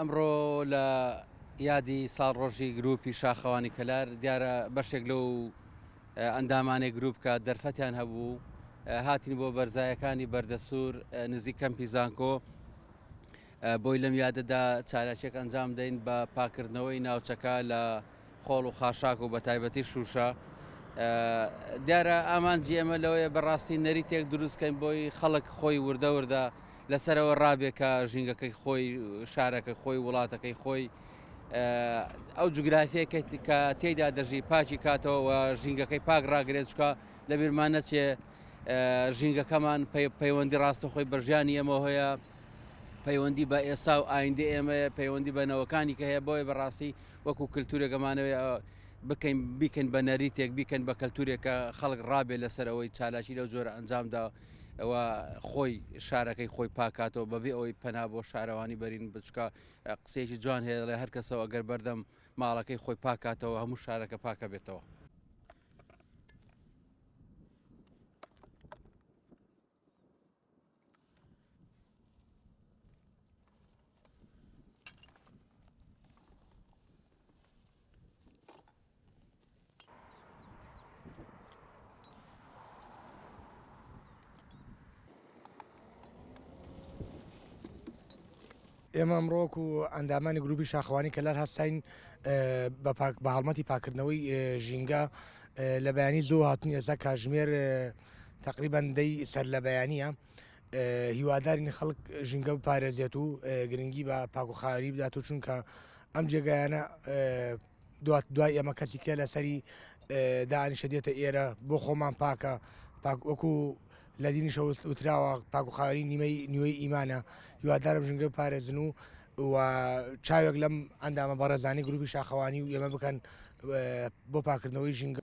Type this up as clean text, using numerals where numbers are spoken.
ئەمڕۆ لە یادی ساڵڕۆژی گروپی شاخەوانی کەلار دیارە بەشێک لەو ئەندامانێک گروپ کە دەرفەتیان هەبوو هاتین بۆ بەرزایەکانی بەردەسوور نزیک کەمپی زانکۆ بۆی لەم یادەدا چالەشێک ئەنجام دەین بە پاکردنەوەی ناوچەکە لە خۆڵ و خاشاک و بە تایبەتی شوشە. دیارە ئامانجی ئەمە لەوەیە بەڕاستی نەریتێک دروستکەین بۆی خەڵک خۆی وردە وردە لەسەرەوە ڕابێکە ژینگەکەی خۆی شارەکە خۆی وڵاتەکەی خۆی ئەو جوگرافیە کە تێیدا دەژی پاکی کاتەوە ژینگەکەی پاک ڕاگرێت چکە لە بیرمان نەچێ ژینگەکەمان پەیوەندی ڕاستە خۆی بەژیانی ئێمە هەیە، پەیوەندی بە ئێسا و ئایندە ئێمە پەیوەندی بەنەوەکانی کە هەیە بۆیە بەڕاستی وەکو کللتورێکەمانەوەی بیکەین بە نەریتێک بیکەن بە کەلتورێکە خەڵک ڕابێ لەسەرەوەی چالاشی لەو جۆرە ئەنجامدا ئەوە خۆی شارەکەی خۆی پاکاتەوە بەبێ ئەوەی پەنا بۆ شارەوانی بەرین بچکە قسێکی جوان هەیە لە هەر کەسەوە ئەگەر بەردەم ماڵەکەی خۆی پاکاتەوە هەموو شارەکە پاکە بێتەوە. ئێمە ئەمڕۆک و ئەندامانی گروپی شاخەوانی کەلار هەستین بە هەڵمەتی پاکردنەوەی ژینگە لە بەیانی زۆ هاتون ئێستا کاژمێر تقریبان دەی سەر لە بەیانیە هیوادارین خەڵک ژینگە بپارێزێت و گرنگی بە پاکوخاوی بدات و چونکە ئەم جێگایانە دوای ئێمە کەسی کێ لەسەری دانیشە دێتە ئێرە بۆ خۆمان پاکە وەکو لە دینیشە وتراوە پاکوخاوی نیوەی ئیمانە هیوادارم ژنگە پارێزن و چاوێک لەم ئەندامە بەڕێزانی گروپی شاخەوانی و ئێمە بکەن بۆ پاکردنەوەی ژینگە.